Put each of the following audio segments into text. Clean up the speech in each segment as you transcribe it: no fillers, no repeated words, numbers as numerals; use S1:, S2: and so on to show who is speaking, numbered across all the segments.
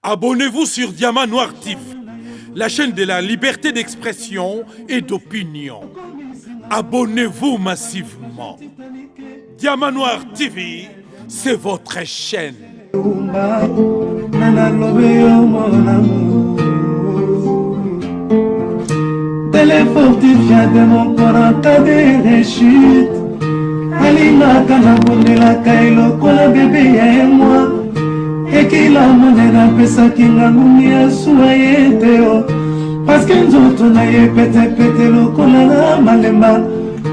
S1: Abonnez-vous sur Diamant Noir TV, la chaîne de la liberté d'expression et d'opinion. Abonnez-vous massivement. Diamant Noir TV, c'est votre chaîne.
S2: Téléfortifia de mon corps en cas de réussite. Alina Kanabundela Kailo, Kola bébé et moi. Et qu'il a monnaie d'un pesa qui n'a pas soyé. Parce que nous autres n'ayons pété le colana malemba.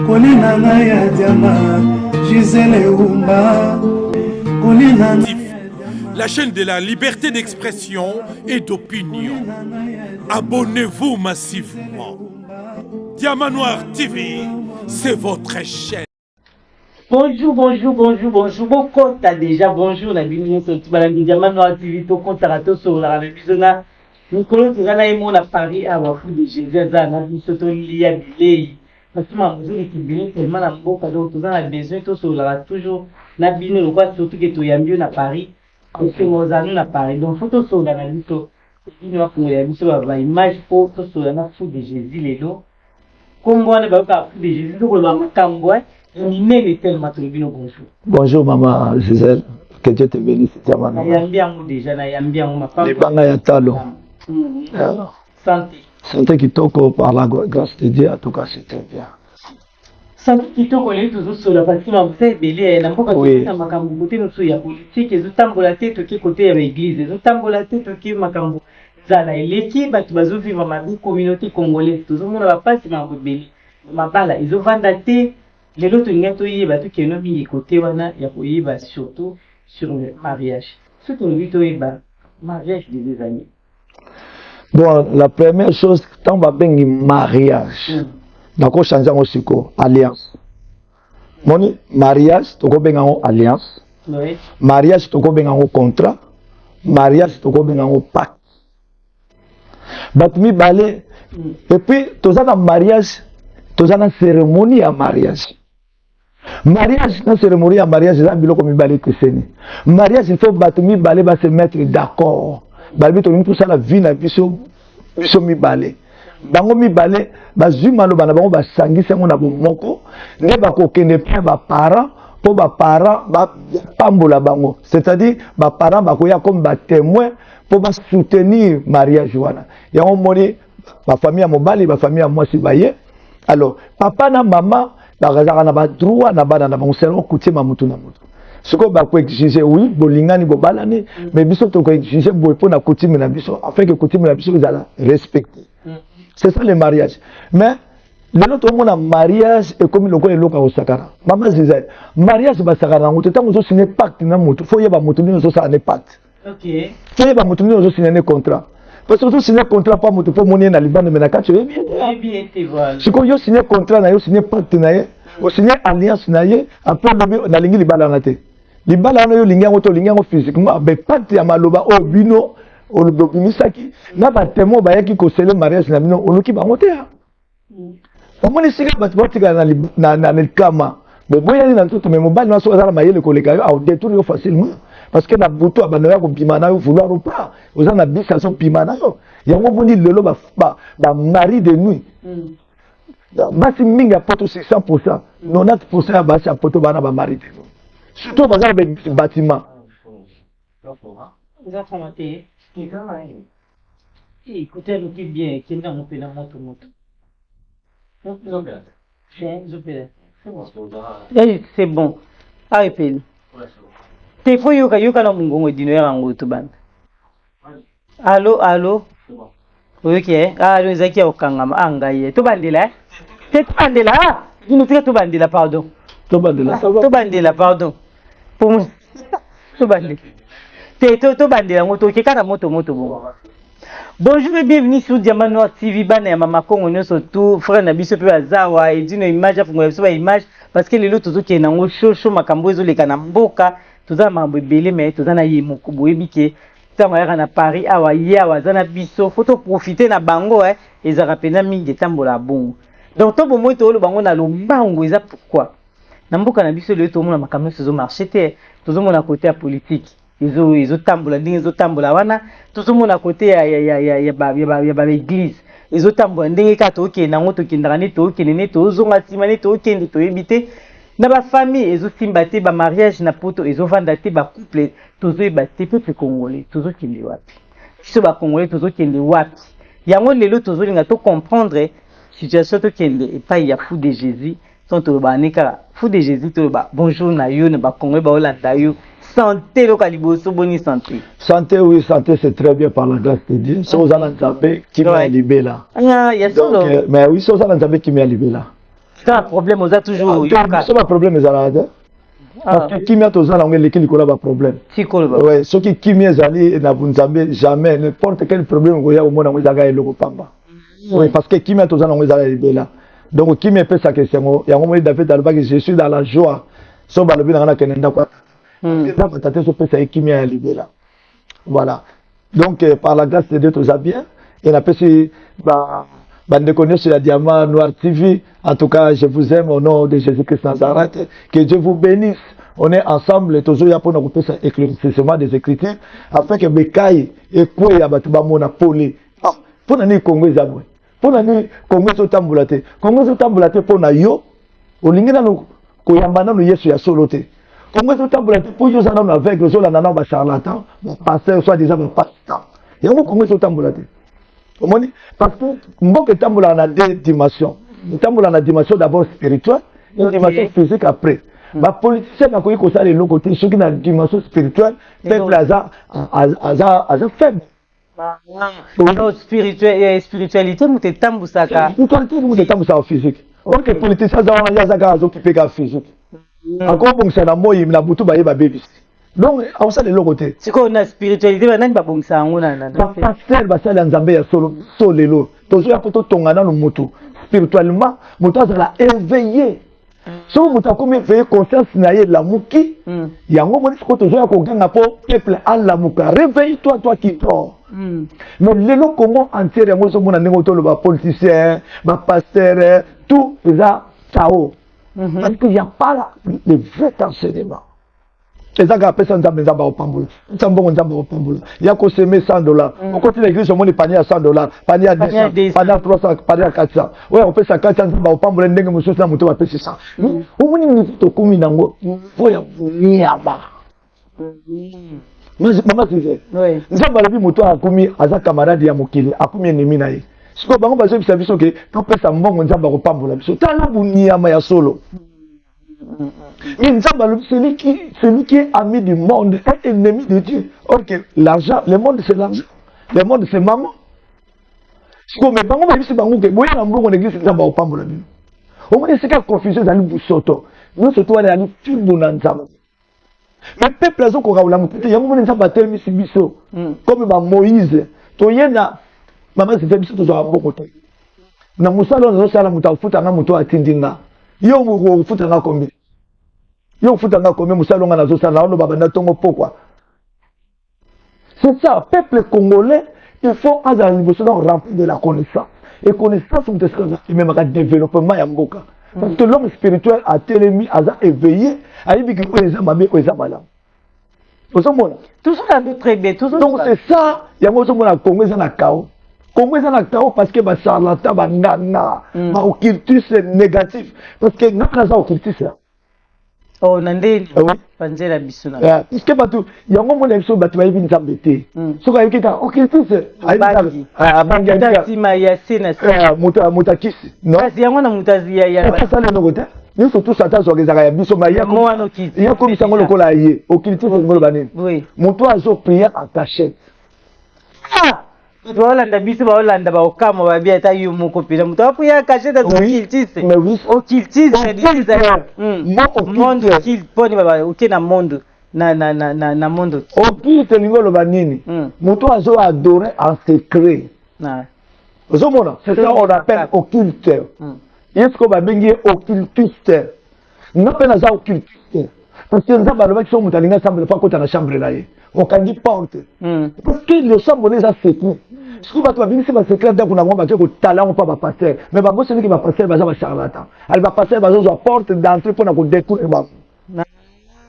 S2: Kolina naya diama, Gisèle Oumba. Kolina
S1: la chaîne de la liberté d'expression et d'opinion. Abonnez-vous massivement. Diamant Noir TV, c'est votre chaîne.
S3: Bonjour. Beaucoup t'as déjà bonjour la bienvenue sur Diamant Noir TV. Tout compte à rato sur la maison. Nous connaissons à Paris à Wafou de Jésus à Nabi Soto Lia Bilei. Parce que ma maison est bien tellement la boca d'autres dans la besoin tout sur la toujours Nabi ne le voit surtout que tu y a mieux à Paris. Et c'est aux années à Paris. Donc photo sur la maison. Il y a une image pour tout sur la fou de Jésus les dos. Comme on est pas fou de Jésus, donc le maman Cambois.
S2: Bonjour maman Gisèle, que Dieu te bénisse. Santé qui toque par la grâce de Dieu, en tout cas c'est très bien.
S3: Santé qui toque, on est toujours sur la partie, vous savez, belé, n'a pas de makambo, côté nous sur la politique, ils ont tamboulaté, tout côté à l'église, ils ont tamboulaté, tout qui makambo. Zala, l'équipe, tu vas vivre ma vie communauté congolaise, tout le monde va pas se m'en belé. Ma bala, ils ont vendaté. Les autres gens qui ont mis côté surtout sur le mariage. Ce qu'on dit mariage des amis.
S2: Bon, la première chose, quand on va bien mariage, d'accord, changer aussi quoi, alliance. Mon mariage, tu vas bien en alliance. Mariage, tu vas bien en contrat. Mariage, tu vas bien en pacte. Batmi balé. Et puis, tu as un mariage, tu as une cérémonie à mariage. Mariage, la cérémonie à mariage, c'est un biloko mi balé que c'est. Mariage, il faut battre mi balé, va se mettre d'accord. Balbi to tout ça la vie na biso mi balé. Bango mi balé, ba zuma lo bana bango ba sangisa ngo na bomoko, ne ba ko kende pa ba parents, po ba parents ba pambola bango. C'est-à-dire ba parents ba ko ya comme ba témoin pour ba soutenir mariage wana. Ya on moni ba famille à mobali, ba famille à moi si baye. Alors, papa na maman bazaka na ba droit na bana na bango selon coutume mutu na mutu. Ce qu'on va exiger oui bolingani bobalani mais biso to ko exiger boy pour na coutume na biso afin que coutume na biso ezala respecter. C'est ça le mariage. Mais l'autre monde a mariage et comme le ko eloka osakara. Maman disait mariage ba sakara mutu tant ozo signer pacte na mutu faut yeba mutu ni ozo sa ne pacte. OK. Faut yeba mutu ni ozo signer un contrat. Parce que tu signes un contrat pas mutu pour monnaie na Liban mais na quand tu es bien te voilà. Si ko yo signer contrat na yo signer pacte na ye, o signer alliance na ye, après na lingi libala na te. Libala na yo lingi ngo to lingi ngo physiquement be pacte ya maloba o bino o lobimisaki na ba témoin ba yaki ko célébrer mariage na bino o loki ba ngote ya. Omoni siga ba botika na kama. Bo boya ni na tout mais mobile na so za mayele ko leka yo au détruire facilement. Parce que na buto abana ko pimana yo vouloir ou pas aux en habitation pimana yo yango boni lelo ba mari de nuit basi minga poto 600% 90% ya basi poto bana ba mari de nuit surtout bazala ba bâtiment
S3: vous avez commenté écoutez le plus bien qui n'a pas la moto c'est bon arrêtez te fo yoka na mungongo dino ya rango to banda. Allô. OK. Allô zaki okangama angaye. To bandela. Te bandela. Dino tika to bandela pardon.
S2: To bandela.
S3: To bandela pardon. Pour moi. To bandela. To bandela moto ke kana moto bon. Bonjour et bienvenue sur Diamant Noir TV bana ya mama Kongo no surtout frère na biso pe azawa et dino image afunga biso ba image parce que lelo tozo ke nango show makambo ezo leka na mboka. Toza mambo belé mais toza na ye mokubo ebike tama ya na Paris awa ya wazana biso photo profiter na bango ezaka pena mingi tambola bongo donc to bo moto lo bango na lo mbango eza pourquoi na mboka na biso le to mona makambo sezo marché te tozo mona côté ya politique ils tambola ndenge ils tambola wana tout monde à côté ya l'église ils tambola ndenge ka to ke nango to kindra ni to ke ne to zonga tima ni to ke to ebité na ba famille ils simbate ba mariage na poto ils vanda te ba couple tous ebate peuple congolais tous kindi wapi so ba congolais tous kindi wapi yango lelo tous linga to comprendre situation to kende et pas il y a fou de Jésus sont to ba nika fou de Jésus to ba bonjour na yo na ba congolais ba olanda yo santé le caliboso boni santé.
S2: Santé, oui, santé, c'est très bien par la grâce de Dieu. C'est aux Ananzabé qui m'a libéré là.
S3: Ah, il y a ça.
S2: Mais oui, c'est aux Ananzabé qui m'a libéré là.
S3: C'est un problème, on a toujours.
S2: C'est un problème, les Ananzabé. Parce que qui m'a tous en anglais, qui a un problème. Oui, ceux qui m'ont allé n'a jamais, n'importe quel problème, il y a au monde, on a le pamba. Oui, parce que qui m'a tous en anglais, libéré là. Donc, qui m'a fait sa question, il y a un moment, David Alba, je suis dans la joie. So, balobi na kana kenda kwa. Voilà. Donc, par la grâce de Dieu, tout ça bien. Et la personne, de connaître sur la Diamant Noir TV. En tout cas, je vous aime au nom de Jésus-Christ Nazareth. Que Dieu vous bénisse. On est ensemble, toujours pour nous faire éclaircissement des Écritures, afin que Bekaï et quoi y a batuba mona polé. Pour nous Congo Zaboué. Pour nous Congo Zotambulate. Congo Zotambulate pour nous yo. Au lingena nous koyambana nous yesu ya soloté. Congo Zotambulate pour yo zana avec le zola nana ba charlatan, pasteur soit déjà ba pasteur. Yango Congo Zotambulate. Parce que mbok etambula na deux dimensions. Etambula na dimension d'abord spirituelle, une dimension physique après. Les politiciens n'ont pas ça de côté, ceux qui ont une dimension spirituelle, peuple a faible.
S3: Spiritualité, nous t'étambou ça.
S2: Spiritualité, nous t'étambou ça en physique. Donc, les politiciens ont occupé la physique. Encore bon, c'est la moïse, la boutou, bah, baby. Donc, on ça de l'autre côté.
S3: C'est quoi la spiritualité, on a pas bon ça, on a.
S2: Pasteur, bah, ça, l'anzambé, solo, toujours, à côté de ton gana, le moto. Spirituellement, moto, ça l'a éveillé. Si vous avez fait conscience de la mouki, il y a un moment où vous avez peuple à la mouka. Réveille-toi, toi qui dors. Mais les gens comment entier, il y a un politicien, un pasteur, tout ça, ciao. Parce qu'il n'y a pas là de vrai enseignement. Les gens qui appellent ça Nzamba au Pamboula. Nzamba au Pamboula. Il y a qu'à s'aimer $100. On continue l'église, on monte panier à $100, panier à 200, panier à 300, panier à 400. Ouais, on fait ça 400 Nzamba au Pamboula, n'engue monsieur ça monte on appelle 600. Au moins nous to kumi nango, faut ya niaba. Maman c'est vrai. Nzamba la vie moto a kumi aza camarade ya mokili, a kumi ennemi na ye. Siko bango bazo bisa biso ke to pesa mbongo Nzamba au Pamboula biso. Tala buniama ya solo. Mais celui qui est ami du monde est ennemi de Dieu. Or que l'argent, le monde c'est l'argent. Le monde c'est maman. Si vous mettez bango si bango que boya nambo on église nzamba au pambola bino. Au moins c'est quelque confusion dans le busoto. Nous surtout on est allé tout bon nzamba. Mais peuple azo ko raoula mo peut-être yango nzamba telmi si biso. Comme Moïse, to yena maman c'est biso to zo abo côté. Na musalo zo sala mutafuta nga muto atindinga. Yo mo futa nga kombi. Yo futa nga kombi musalo nga nazo sala ono baba na tongo pourquoi. C'est ça, peuple congolais, il faut avoir une notion remplie de la connaissance. Et connaissance c'est même un développement ya mboka. Parce que l'homme spirituel a tellement éveillé, a dit que les hommes ont des malades.
S3: Toujours un peu très bien, toujours.
S2: Donc c'est ça, il y a un monde à Congo ça na kao. Congo ça na kao parce que ba charlatan ba ngana, ba occultisme négatif parce que ngana ça occultisme.
S3: Oh nandeli. Panzela bisuna.
S2: Parce que batu yango mona biso batu bayi binza mbete. Soka yikita occultisme.
S3: Bangi tima ya sena.
S2: Mutakisi. Non.
S3: Kasi yango na mutazi ya.
S2: Ça le ngota. Nous surtout Satan zorgezaka ya biso ma ya ko. Ya ko bisango lokola ye. Occultisme ngolo banini.
S3: Oui.
S2: Moto azo prier en cachette.
S3: Baolanda biso baolanda baokama babia ata yo moko pela moto apuya cachette occultisme.
S2: Mais oui.
S3: Occultisme monde kill poni baba oké na monde na monde.
S2: Occulte ngolo banini. Moto azo adorer en secret. Ozomona, c'est ça on appelle occulteur. Est-ce qu'on va bengi occultiste? Non pas na za occultiste. Parce que nous avons qui sont mutalinga semble pas côté na chambre là. On kangi porte. Parce que le chambre les a secret. Ce qui va te venir c'est pas secret donc on a pas que talent pas va passer. Mais ba boss qui va passer va charlatan. Elle va passer va zo porte d'entrée pour na ko détruire ba.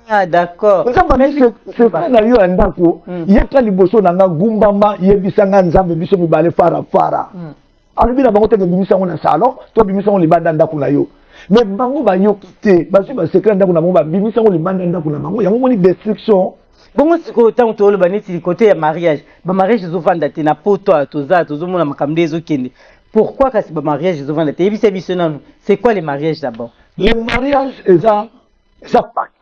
S3: Ah, d'accord.
S2: C'est pas na yo andako. Yaka liboso na nga gumbamba yebisanga nzambe biso mibale fara. Alors na bango te bimisa na salon, to bimisa on libanda ndako na yo. Mais bango ba yo kité, ba ba secret ndako na bango ba bimisa on libanda ndako na bango. Yango moni destruction.
S3: Bongo siko tant to lo baneti côté ya mariage. Ba mariage ezofanda te na poto toza tozomona makamde ezokende. Pourquoi kasi ba mariage ezofanda te? Yebisa biso nanu. C'est quoi les mariages d'abord?
S2: Le mariage est ça pacte.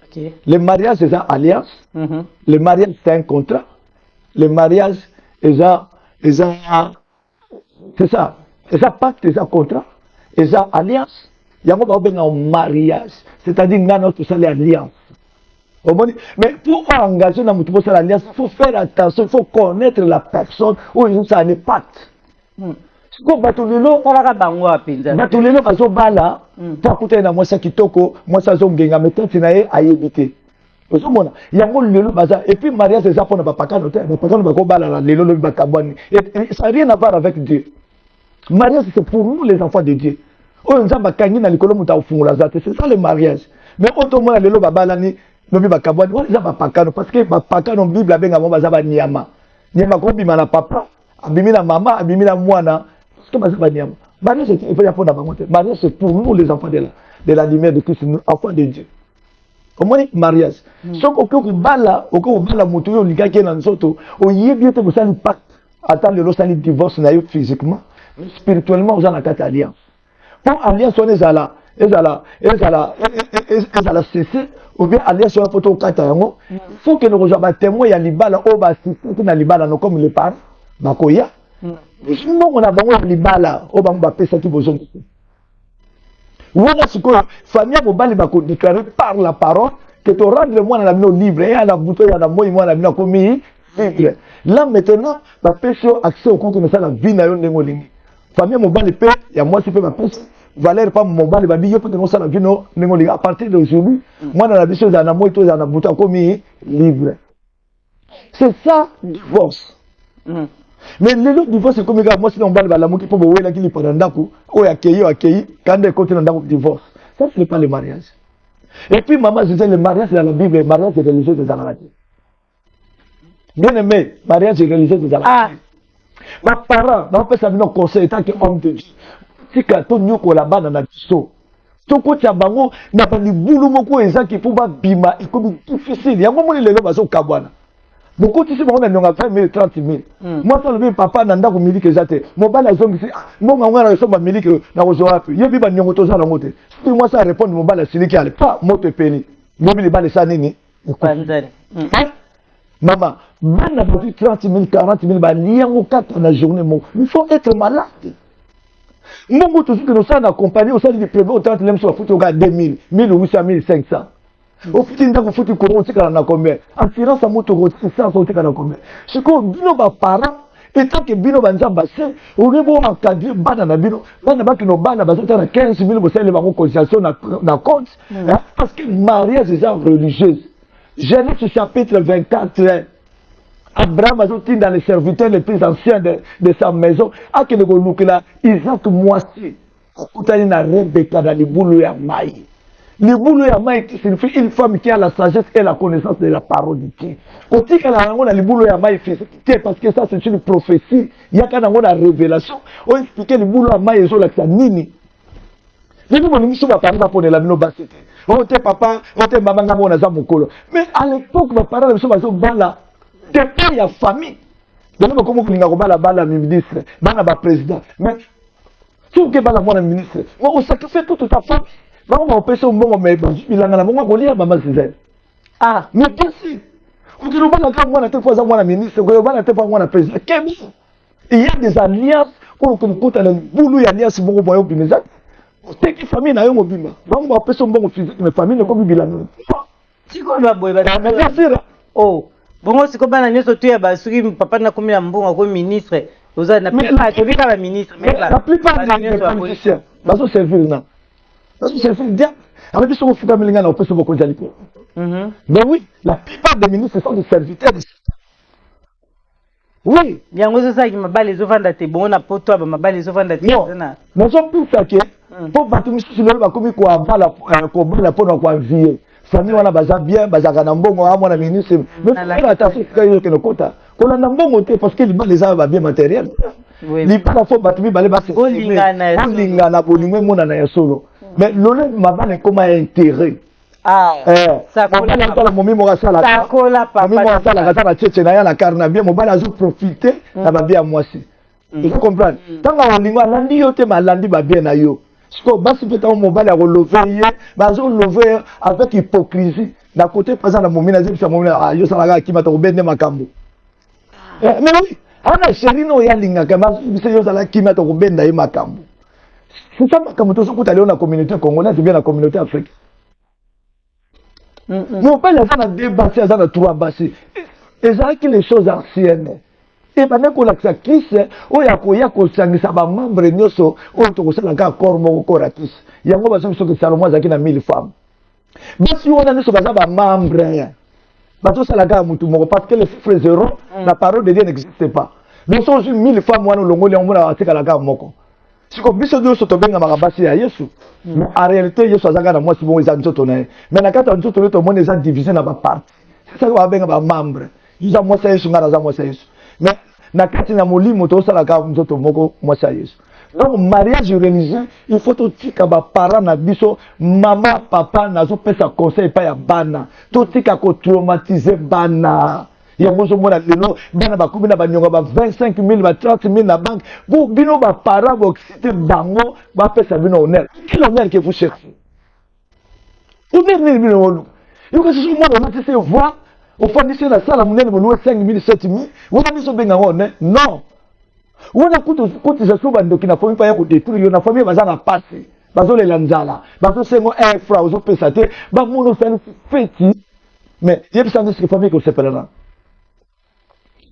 S3: Okay.
S2: Le mariage c'est ça alliance. Le mariage c'est un contrat. Le mariage est ça c'est ça. C'est ça pacte, c'est ça contrat. Et ça alliance. Yango ba benga mariage, c'est-à-dire ngana tout ça l'alliance. Mais pour engager dans notre alliance, il faut faire attention, il faut connaître la personne où ça n'est pacte. Siko batulelo
S3: kala bango apenza.
S2: Batulelo bazo bala, ta kuta na mwasa kitoko, mwasa zongenga metenti na ye ayebite. Ozomona, yango lelo baza et puis mariage c'est ça pour na papa notaire, papa no bako bala la lelo lobi bakabwani. Et ça n'a rien à voir avec Dieu. Mariage c'est pour nous les enfants de Dieu. Oyo nzamba kangi na likolo muta ufungula zate, c'est ça le mariage. Mais autrement lelo babala ni lobi bakabwani, wala za bapakano parce que bapakano Bible abenga mo baza ba nyama. Nyama ko bima na papa, abimi na mama, abimi na mwana. Mariage c'est pour nous les enfants de la lumière de Christ, enfants de Dieu. Comment est mariage? Sauf que bala, mutu yo likaki na nsoto, o yebi te bosali pacte, attendre le losali divorce na yo physiquement, spirituellement vous en a quatre alliance. Pour alliance on est là, cesser ou bien alliance sur la photo kata yango, il faut que nous rejoignons témoin ya libala o ba assistant na libala no comme le parents, bakoya. Sinon on a bango libala o bango ba pesa ki bozo. Wala siko famille mobali ba ko déclarer par la parole que te rendre moi na mino libre et à la bouteille na moi na mino komi libre. Là maintenant ba pesa accès au compte mais ça la vie na yo ndengo lingi. Famille mobali pe ya moi si pe ba pesa valeur pas mobali ba biyo pe que ça la vie no ndengo lingi à partir d'aujourd'hui moi na la biso na moi to na bouteille komi libre. C'est ça divorce. Mais le divorce c'est comme moi si on parle de l'amour qui peut voir là qui lui pendant d'accord ou accueilli quand des côtés dans divorce ça c'est pas le mariage. Et puis maman je disais le mariage dans la Bible le mariage est religieux dans la Bible. Bien aimé mariage est religieux dans la Bible. Ma parents non pas ça nous conseil tant que homme de Dieu si quand on nyoko la bana na biso to ko tia bango na ba libulu moko ezaki pour ba bima et comme difficile yango moni lelo bazo kabwana. Beaucoup de gens ont 20 000, 30 000. Moi, ça le papa n'a pas de que j'étais. Mon bal a zongi, mon maman a reçu ma milique dans vos oreilles. Il y a eu un nyongo toza langote. Si moi ça répond, mon bal a signé qu'il pas moto peni. Mon bal bal ça nini. Maman, man a pris 30 000, 40 000 bal liango 4 dans la journée. Il faut être malade. Mon mot tout ce que nous sommes accompagnés au sein du prévu au 30 000 sur la photo au gars 2000, 1800, 1500. Au fiti ndako futi koron tika na combien assurance à moto c'est ça so tika na combien ce que bino ba parents et tant que bino banzamba c'est on est bon encadrer bana na bino bana ba kino bana ba na 15 000 bo sele ba ko conciliation na compte parce que mariage est religieuse. Genèse chapitre 24 Abraham a dit dans les serviteurs les plus anciens de sa maison a que le golukela Isaac moisi kutani na Rebecca dans les boulot ya mai. Le boulot ya mai signifie une femme qui a la sagesse et la connaissance de la parole de Dieu. Quand il y a le boulot ya mai physique parce que ça c'est une prophétie, il y a quand on a révélation, on explique le boulot ya mai sur la nini. Mais nous on sommes pas parler pour la basité. On te papa, on te maman ngamo na za mukolo. Mais à l'époque ma parole sont bazo bala depuis ya famille. Donc comment kulinga ko bala ministre, bana ba président. Mais tout que bala mwana ministre, on sacrifie toute ta famille. On peut se bon mais il en a mon colis maman c'est ah mais bien sûr on dit le bon quand moi na te fois moi ministre on va na te fois moi président il y a des alliances on compte dans le boulot alliance bon boyo bimeza c'est que famille na yo mobima on peut se bon physique mais famille ne comme bilano
S3: si ko ba boy ba
S2: mais bien sûr
S3: oh bon c'est comme na nyoso tu ya ba suri papa na komi na mbongo ko ministre oza na pas to bika ba ministre mais
S2: la plupart des politiciens baso servir na parce que c'est fait bien. Alors, ils sont fait amener on peut se beaucoup d'aller. Mais oui, la plupart des ministres sont des serviteurs de Satan. Oui.
S3: Bien, vous savez que ma balle est ouverte à tes bons à poto, ma balle est ouverte à tes
S2: bons. Non, je pense que pour battre monsieur sur le va comme quoi balle la pour quoi vie. famille wana baza bien bazaka na mbongo a mwana ministre mais la attention que no kota kola na mbongo te parce que libala eza ba bien matériel libala fo batu bale ba se lingana bolingo mona na ya solo mais lolo mabana koma intérêt ça cola la momi mo sala ça cola papa momi mo sala kata na tchetche na ya na carna bien mobala azo profiter na ba bien mwasi il faut comprendre tanga olingo alandi yo te malandi ba bien na yo siko basi peut être mobile à relever bazo lever avec hypocrisie d'un côté présent la momina zip sa momina ah yo sala ki mata obende makambo mais oui ana sherino ya linga kama bise yo sala ki mata obenda yi makambo c'est ça makambo to sokuta leo na communauté congolaise bien la communauté africaine mon père a deux bassi a trois bassi et ça qui les choses anciennes et pendant qu'on a ça Christ o ya ko sangisa ba membre nyoso o to ko sala ka kormo ko ratis yango ba so que Salomon zaki na 1000 femmes basi on a ne so ba membre ya ba to sala ka mutu moko parce que le chiffre 0 la parole de Dieu n'existe pas donc sont 1000 femmes wana longoli on mona atika la ka moko siko biso nyoso to benga makabasi ya Yesu en réalité Yesu azanga na mwasi bon ezanzo to na mais na kata nzoto to mona eza divisé na ba partie c'est ça ko benga ba membre iza mwasi Yesu ngara za mwasi Yesu mais na kati na molimo to sala ka mzoto moko mwasi Yesu donc mariage religieux il faut to tika ba parents na biso mama papa na zo pesa conseil pa ya bana to tika ko traumatiser bana ya mozo mona lelo bana ba kubina ba nyonga ba 25000 ba 30000 na banque bo bino ba parents bo exciter bango ba pesa bino honneur quel honneur que vous cherchez honneur ni bino wolo yo ka sisi mwana na tese voir au fond de la salle, on a 5 000, 7 000. On a mis ce bengaron, non. On a coûté ce souvent qui n'a pas eu détruire, on a famille bazar à passer. Bazo les lanzala, bazo c'est mon un frère aux autres pesate, bah mon fait petit. Mais il y a des gens qui famille qu'on s'appelle là.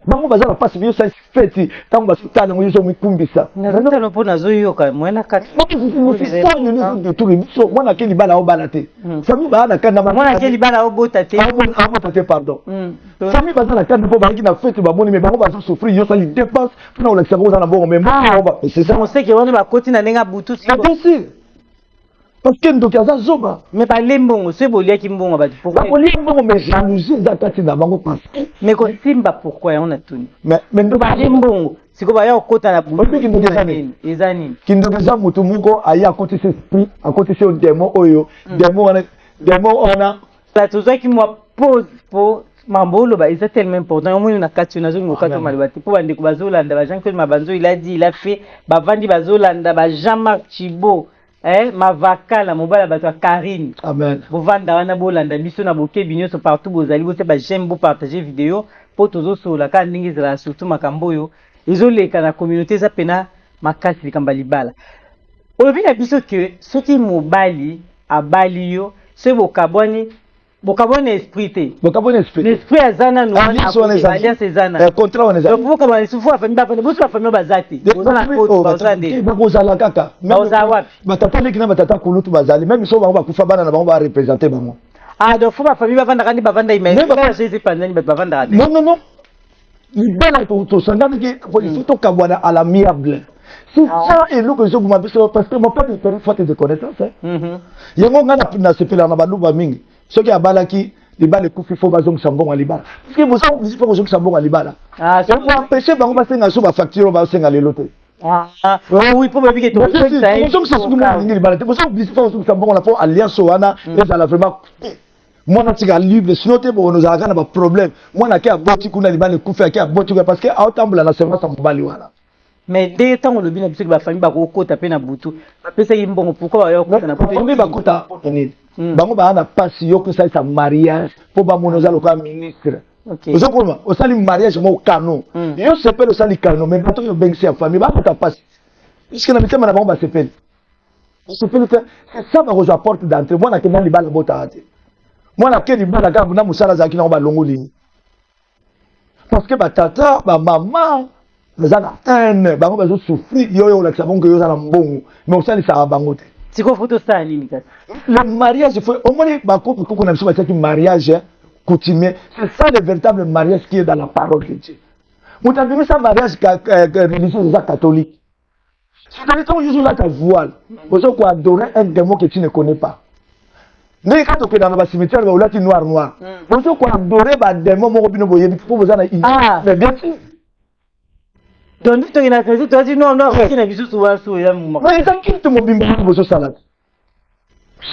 S2: Bah mon bazar à passer, mieux c'est petit. Tant que bazo tana, moi je me kumbisa.
S3: Na zata no pona zo yo ka, moi na kat.
S2: Moi c'est ça nous de tout so moi na keli bala o balate. Famille ba na kana
S3: moi na keli bala o botate.
S2: Ah botate pardon. Famille ba na kana po ba ki na fête ba moni mais ba ba souffrir yo ça les dépense pour la ça na bon mais moi
S3: c'est ça on sait que on va koti na nenga butu.
S2: Bien sûr. Parce que ndo kaza zoba
S3: mais pas lembongo c'est bolia ki mbongo ba
S2: pourquoi ba lembongo mais jalousie za kati na bango parce que
S3: mais ko simba pourquoi on a tout
S2: mais ndo
S3: ba lembongo siko ba ya kota na butu
S2: ezani kindo keza mutu muko aya côté ce esprit à côté ce démon oyo démon ona
S3: ça tout ça qui moi pose pour mambolo ba c'est tellement important au moins na kati na zo ngokata malibati pour bande ko bazolanda ba Jean Claude Mabanzo il a dit il a fait ba vandi bazolanda ba Jean-Marc Chibo mavaka la mobala bato Karine
S2: amen
S3: bovanda wana bolanda biso na boke binyo so partout bozali bo te ba j'aime bo partager vidéo po tozo so la ka ndingi zala surtout makambo yo ezoleka na communauté za pena makasi likamba libala olobi na biso que soki mobali abali yo se bokaboni esprit te
S2: bokaboni esprit
S3: l'esprit azana no
S2: alliance
S3: ezana
S2: contrat on ezana
S3: donc vous comme souffle famille ba boso la famille bazati bozana ko bazande
S2: bakozala kaka batata leki na batata kulutu bazali même so bango bakufa bana na bango ba représenter bango
S3: donc faut ba famille bavanda kandi bavanda image Jésus pandani bavanda
S2: non libala to sangana ki il faut to kabwana à l'amiable c'est ça et le que je vous m'appelle parce que mon père est forte de connaissance yango ngana na sepela na baluba mingi soki abalaki libala kufi fo bazong sambonga libala parce que vous savez il faut que sambonga libala on va empêcher bango basenga so ba facture ba senga lelo te
S3: oui pour que tout
S2: ça c'est moi libala te vous savez il faut que sambonga la pour alliance wana et ça la vraiment moi na tika libre sinon te bon nous a kana ba problème moi na ki aboti kuna libala kufi ki aboti parce que autambula na service mbali wana
S3: mais dès temps on le bien parce que ba famille ba ko kota pe na butu ba pesa yimbongo pourquoi ba yo kota na
S2: famille ba kota bango ba na pasi yo que ça sa mariage pour ba monoza loka ministre vous savez au sali mariage mo canon yo sepel au sali canon mais bato yo bengsi ya famille ba kota pasi puisque na mitema na bango ba sepel c'est ça ba rejoindre porte d'entrée moi na kena libala bota ate moi na kena libala ka na musala za kina ba longoli parce que ba tata ba maman bazana bango bazo souffrir yo la sabon que yo za na mbongo mais osali sa bango te
S3: siko photo ça nini kati
S2: le mariage faut au moins ba couple ko na biso ba taki mariage coutumier c'est ça le véritable mariage qui est dans la parole de Dieu mutambimi sa mariage religieux catholique c'est dans le temps où juste là ta voile vous allez adorer un démon que tu ne connais pas ndenge kati okenda na bacimetière baolati noir bozo koadore bademo moko bino boyebi mpo boza na mais bien sûr
S3: donc tokenda kresi toati noir okina biso souvent so ya
S2: mais eza kilte mobimba bozosala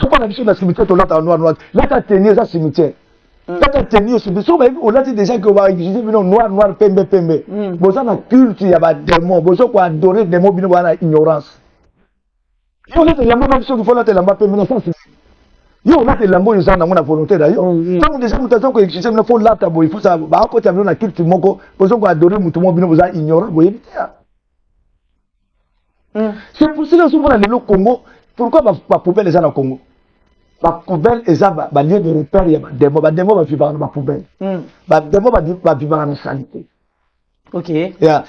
S2: soko na biso na cimetière tolata noir lata teni eza cimetière lata teni osi biso bayebi olati déjà ke baexige bino noir pembe boza na culte ya bademo bozo koadore demo bino boza na ignorance yo olata elamba ba biso kifo lata elamba pembe na sasi yo olata elamba oyo eza nango na volonté na yo ntango déjà moto aza koexige bino fo lata boye fo bakokota bino na culte moko bozo koadore moto moko bino boza ignorant boyebi te c'est pour cela ozomona lelo Congo pourquoi bapoubele eza na Congo bapoubele eza balieu de repère ya bademo bavivaka na bapoubele bademo bavivaka na salité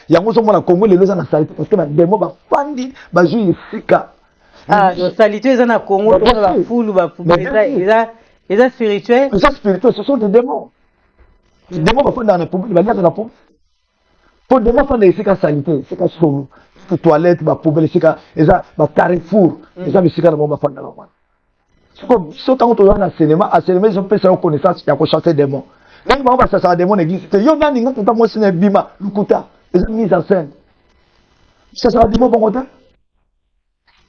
S2: yango ozomona Congo lelo eza na salité parce que bademo bafandi bazwi esika
S3: salité eza na Congo bafulu bapoubele eza spirituel
S2: ce sont des démons démons bafandaka na poubele baliaka na poubele po démon afanda esika salité esika solo toilette bapoubele esika eza bacarrefour eza bisika na bango bafandaka wana siko biso ntango toza na cinéma ezopesa yo connaissance ya kochasse démon ndenge bango basasaka démon na église te yo nani nga tata mwasi na ebima lukuta eza mise en scène sasaka démon bongo te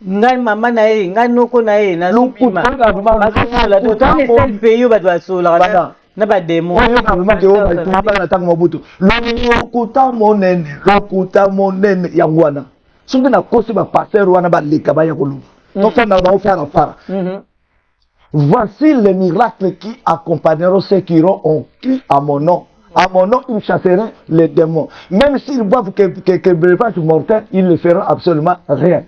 S3: ngai mama na ye ngai noko na ye nazobima pe yo bato basolaka na bademo
S2: na ntango mobutu lokuta monene yango wana soki nakosi bapaster wana baleka baya koluba tofanda bango farafara. Voici les miracles qui accompagneront ceux qui auront cru à mon nom. À mon nom, ils chasseront les démons. Même s'ils boivent quelques breuvages mortels, ils ne feront absolument rien.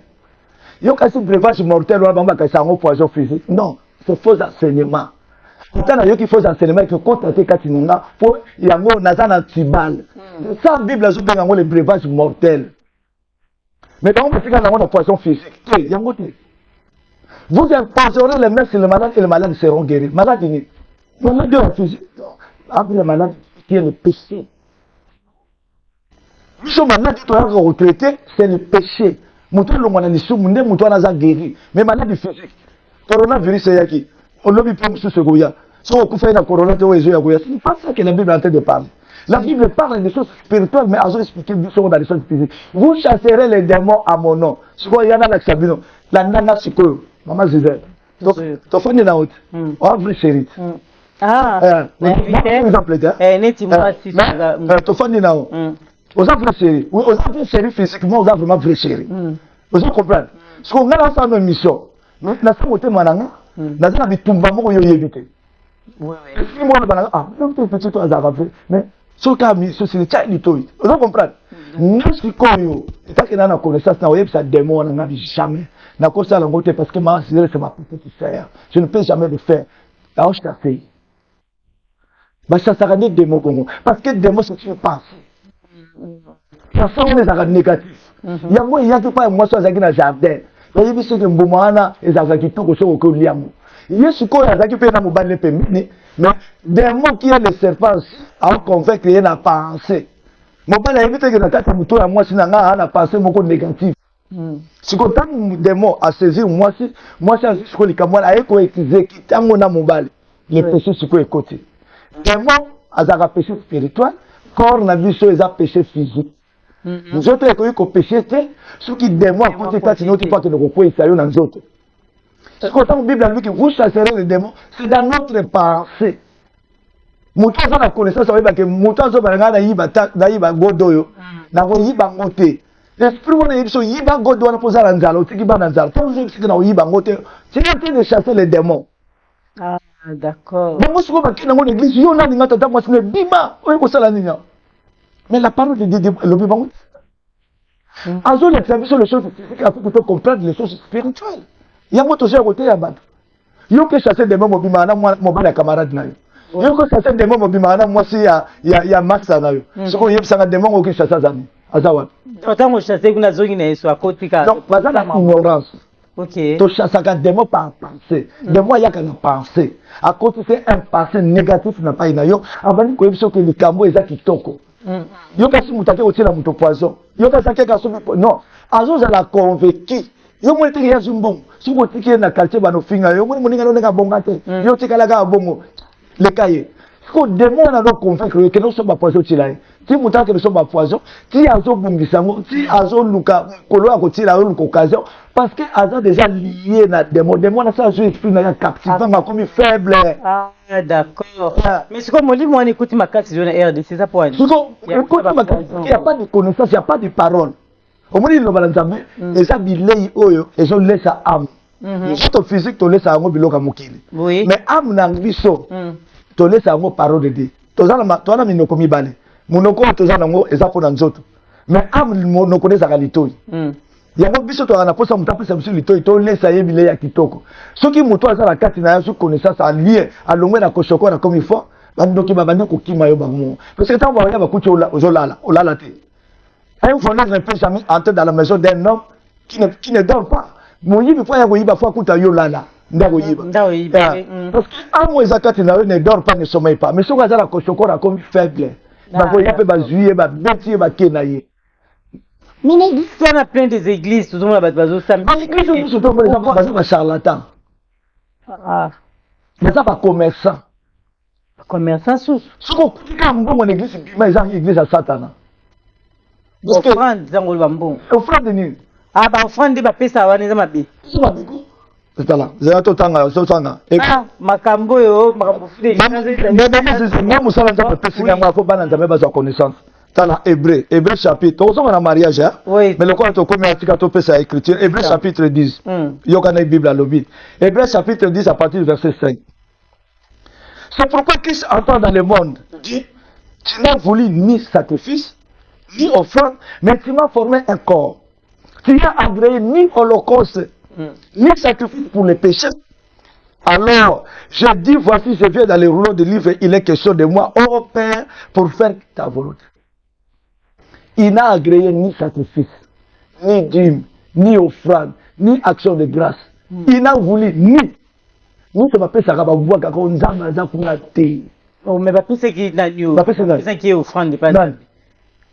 S2: Il y a un breuvage mortel, c'est un poison physique. Non, c'est faux enseignement. Pourtant, il y a un faux enseignement que quand tu as Katinunga, il y a un tibal. Ça, la Bible, c'est les breuvages mortels. Mais quand on fait un poison physique, il y a un vous imposerez les mains sur le malade et les malades seront guéris. Malade est malade de la physique. Après le malade qui est le péché. Nous sommes malades qui sont retraités, c'est le péché. Mouton le malade est mouton a guéri. Mais malade physique. Coronavirus c'est qui? On l'a vu pour ce secouya. Si on fait la corona, c'est pas ça que la Bible est en train de parler. La Bible parle des choses spirituelles, mais elle a expliqué des choses dans les choses physiques. Vous chasserez les démons à mon nom. Ce qu'il y a dans la la nana psycho. Maman Zizé. Donc, tu fais une autre. On va vous chérir.
S3: Ah,
S2: exemple,
S3: nettement, si
S2: tu fais une autre. On va vous chérir. On va vous chérir physiquement, on va vraiment vous chérir. Vous comprenez? Ce qu'on a dans une mission, nous avons été malades. Nous avons dit tout le monde est évité. Oui, oui. Si moi, même tout petit, tu as fait. Mais, ce cas, c'est le chat du tout. Vous comprenez? Nous, si nous avons connaissance, nous avons ça démon, nous n'avons jamais. Parce que moi, c'est ma petite sœur. Je ne peux jamais le faire. Alors, je t'ai fait. Ça sera des démons. Parce que les démons, c'est une pensée. Ça sera des négatifs. Il y a moi, il y a tout pas, moi, je suis dans le jardin. Il y a des gens qui sont dans le jardin. Il y a ce qu'on a qui peut nous battre mais démons qui ont les serpents, ont convaincu qu'il y a une pensée. Mon père a évité que la tête de moi, si n'a pensé beaucoup négatif. Si quand un démon a saisi moi si ce que les camarades a écouté qui t'a mon amour les péchés ce que écouté démon a un péché spirituel corps n'a vu sur les péchés physiques nous autres écoutez que péché c'est ce qui démon a côté quand nous pas que nous croyons ça dans nous autres ce qu'on dans la Bible dit que vous chasserez les démons c'est dans notre pensée mutu aza na connaissance oyeba ke mutu azobala na yiba godoyo na koyiba ngote l'esprit wana yebiso yiba godo wana poza la nzala otiki ba na nzala tant que na oyiba ngote c'est en train de chasser les démons.
S3: Ah d'accord.
S2: Mais moi siko bakina ngo l'église yo na ninga tata moi sine bima oyo ko sala nini. Mais la parole de Dieu le bibango. Azo le service les choses physiques afin que comprendre les choses spirituelles. Ya moto j'ai côté ya bato. Yo ke chasser des démons bima na mo bana camarade na yo. Yo ko chasser des démons bima na moi si ya max na yo. Siko yebisa nga démon ko chasser zani. Azawa.
S3: Autant que chasser kuna zongi na yeso akotika.
S2: Donc pas la ignorance.
S3: OK.
S2: To chasser ka démon par pensée. Démon ya ka penser. À côté c'est un passé négatif na pas ina yo. Abani ko yebisa que likambo eza kitoko. Yo kasi mutake otila muto poison. Yo kasi ka so non. Azo za la convaincu yo moni tiki ya zumbong suko tiki na quartier bano finga yo moni moninga nonga bongate yo tika la ga bongo le kaye ko démon na do convaincre que nous sommes pas poison tilai ti muta que nous sommes pas poison ti azo bungisango ti azo luka kolo akotila yo luka occasion parce que azo déjà lié na démon na ça joue esprit na captivant comme faible.
S3: Ah d'accord. Mais c'est comme on dit moi on écoute ma carte sur RD c'est ça pour elle.
S2: Écoute ma carte, il y a pas de connaissance, il y a pas de parole. Au moins le balanzame et ça bilei oyo et je laisse âme. Ton physique to laisse âme biloka mokili.
S3: Oui.
S2: Mais âme na biso to laisse âme parole de Dieu. Tozana minoko mibale. Monoko tozana ngo eza pona nzoto. Mais âme monoko ne zakalitoi. Yango biso to ana posa mutapesa biso litoi to laisse ye bilei ya kitoko. Soki moto azala kati na yasu connaissance en lié alongwe na koshoko na comme il faut. Bandoki babanda ko kima yo bango. Parce que tant ba ya bakuti olala te. Un voleur ne peut jamais entrer dans la maison d'un homme qui ne dort pas. Mon yves fois yagoyiba fois kuta yo lala. Ndagoyiba. Parce que à moi zakati na ne dort pas ne sommeille pas. Mais soka zala koshokora comme faible. Bagoya pe bazuye ba beti ba kenaye.
S3: Mais il y a plein des églises tout le monde a bazo ça.
S2: Mais l'église surtout les gens ba charlatan.
S3: Ah.
S2: Mais ça pas commerçant.
S3: Commerçant sous.
S2: Soko kutika mbongo na église mais ça église à Satan.
S3: Offrande zango bambon.
S2: Offrande ni.
S3: Ah ba offrande ba pesa wana za mabe.
S2: C'est pas beaucoup. C'est là. Zera to tanga, so tanga.
S3: Ah makambo yo makambo fide.
S2: Même musala za pesa ngamba ko bana nzambe bazo connaissance. Tala Hébreu chapitre. On a un mariage hein.
S3: Oui.
S2: Mais le quoi to comme article to pesa écriture. Hébreu chapitre 10. Yo kana Bible à l'obi. Hébreu chapitre 10 à partir du verset 5. C'est pourquoi Christ entend dans le monde dit tu n'as voulu ni sacrifice ni offrande, mais tu m'as formé un corps. Tu n'as agréé ni holocauste, ni sacrifice pour les péchés. Alors, je dis, voici, je viens dans les rouleaux de livre, il est question de moi, ô Père, pour faire ta volonté. Il n'a agréé ni sacrifice, ni dîme, ni offrande, ni action de grâce. Il n'a voulu ni. Nous, ça m'appelle ça,
S3: oh, mais pas c'est qui n'a eu. C'est qui est offrande, pas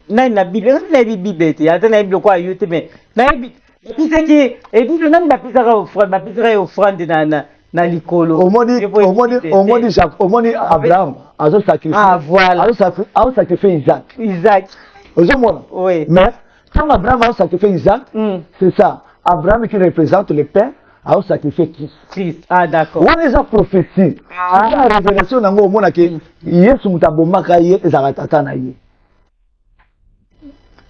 S3: na na Bible na Bible te ata na Bible kwa yote mais na Bible c'est qui et dit le nom bapisa offrande na likolo
S2: au moni Abraham azo sacrifier azo sacrifier Isaac
S3: oui
S2: mais quand Abraham a sacrifié Isaac c'est ça Abraham qui représente le père a sacrifié
S3: Christ ah d'accord
S2: on les a prophéties la révélation nango au mona ke Yesu mutabomaka ye ezakatata na ye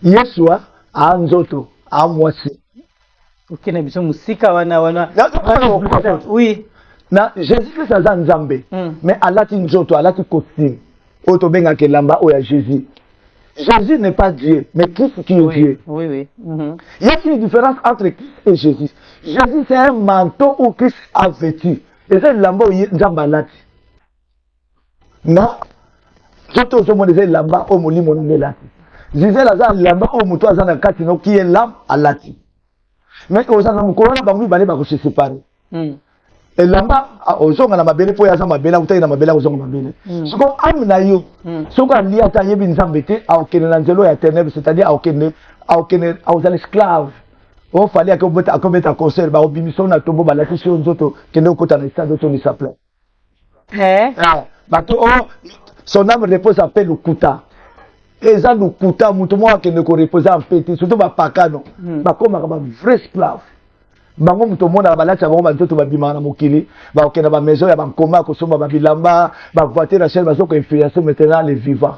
S2: Yeshua a nzoto a mwasi.
S3: Ok na biso musika wana. Oui.
S2: Na Jésus Christ a nzambe. Mais alati nzoto alati costume. Oto benga ke lamba o ya Jésus. Jésus n'est pas Dieu, mais Christ qui est Dieu.
S3: Oui.
S2: Il y a une différence entre Christ et Jésus. Jésus c'est un manteau où Christ a vêtu. Et c'est lamba o nzamba alati. Na nzoto zo mo des lamba o molimo ngelati. Gisèle aza lamba o muto aza na kati no qui est l'âme à lati. Mais aux aza mukona bangu balé ba ko se séparer. Et lamba ozonga na mabele po yaza mabela utai na mabela ozonga mabele. Soko am na yo. Soko ali ata yebi nzambete a okene na nzelo ya ténèbres c'est-à-dire a okene aux esclaves. O fallait que obeta concert ba obimiso na tombo balati sur nzoto kende okota na stade to ni s'appelle. Bato son âme repose à peine au kuta. Et ça nous coûte à tout le monde qui ne repose en fait, surtout ma pacano, ma comme un vrai esclave. Bango tout le monde a balade, ça va on tout va bimana mokili, ba ok na ba maison ya ba coma ko so ba bilamba, ba voiture à chaîne ba so ko influencer maintenant les vivants.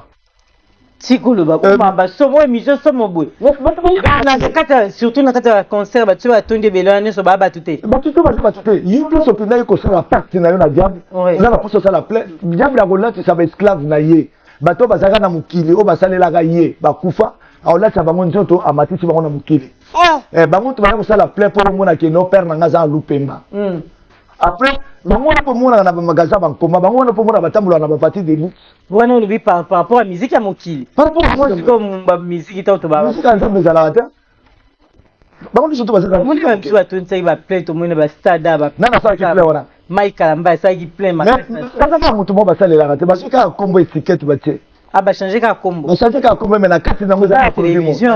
S3: Tikulu ba ba so mo émission so mo boy. Na kata surtout na kata concert ba tu va tonde belane so ba tuté.
S2: Ba tuté ba tuté. Yuto so pina ko so la pacte na yo na diable. Na la poso ça la plaît. Diable la golate ça va esclave na ye. Bato bazaka na mukili o basalelaka ye bakufa aolata bango nzoto amatisi bango na mukili bango to bango sala plein pour mona ke no père nanga za lupemba après bango na pomona na magasin bankoma bango na pomona batambola na ba partie de luxe
S3: wana olobi par rapport à musique ya mokili
S2: par rapport à moi
S3: comme ba musique to ba
S2: musique nzambe zala ta bango surtout bazaka
S3: moni ba mtu batonsa ba plein to mona ba stade ba
S2: nana sa ki plein wana
S3: Mike Kalamba ça qui plein ma
S2: kaka mutu mo basalelaka te basuka kombo étiquette batie
S3: ah ba changer ka kombo
S2: ba changer ka kombo mais na kati nango za
S3: télévision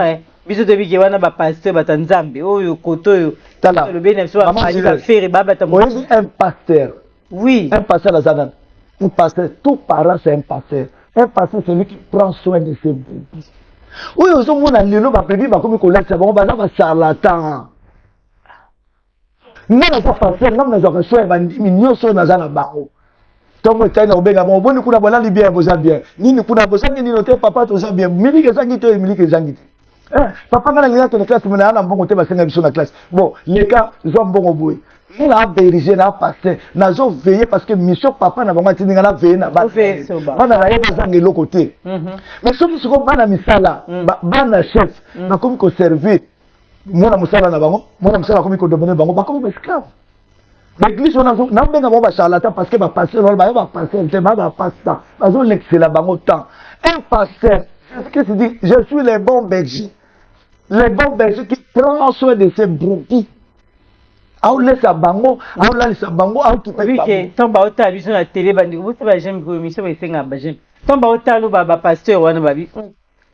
S3: biso to biki wana ba pasteur batanzambe oyo koto
S2: Tala.
S3: le bénéfice va faire baba ta
S2: un pasteur.
S3: Oui.
S2: Un pasteur à Zanan. Un pasteur, tout parent c'est un pasteur. Un pasteur c'est celui qui prend soin de ses brebis. Oui, aux hommes on a le nom brebis ba comme collègue ça va ba charlatan. Non pas pasteur, non na zo soin ba minyo so na zana bango. Tomo tena obenga mo boni kuna bola libia boza bien. Nini kuna boza nini note papa to za bien. Miliki zangi to miliki zangi. Papa ngana linga to na classe mona na mbongo te ba senga biso na classe. Bon, les gars, zo mbongo boy. Il a dirigé na pasteur, na zo veiller parce que mission papa na bango tinga na veiller na ba. On a la zangi le côté. Mais ce qui se comme bana misala, bana chef, na comme ko servir. Mona musala na bango, mona musala comme ko dominer bango, ba comme esclave. L'église on a n'a pas d'abord charlatan parce que ma pasteur on va passer c'est ma pasteur parce que l'excellent bango temps un pasteur qu'est-ce qu'il dit je suis le bon berger qui prend soin de ses brebis au laisse bango au laisse bango au tout
S3: oui que tomba ota biso na télé bandi vous savez j'aime ko mission ba senga ba j'aime tomba ota lo ba pasteur wana ba bi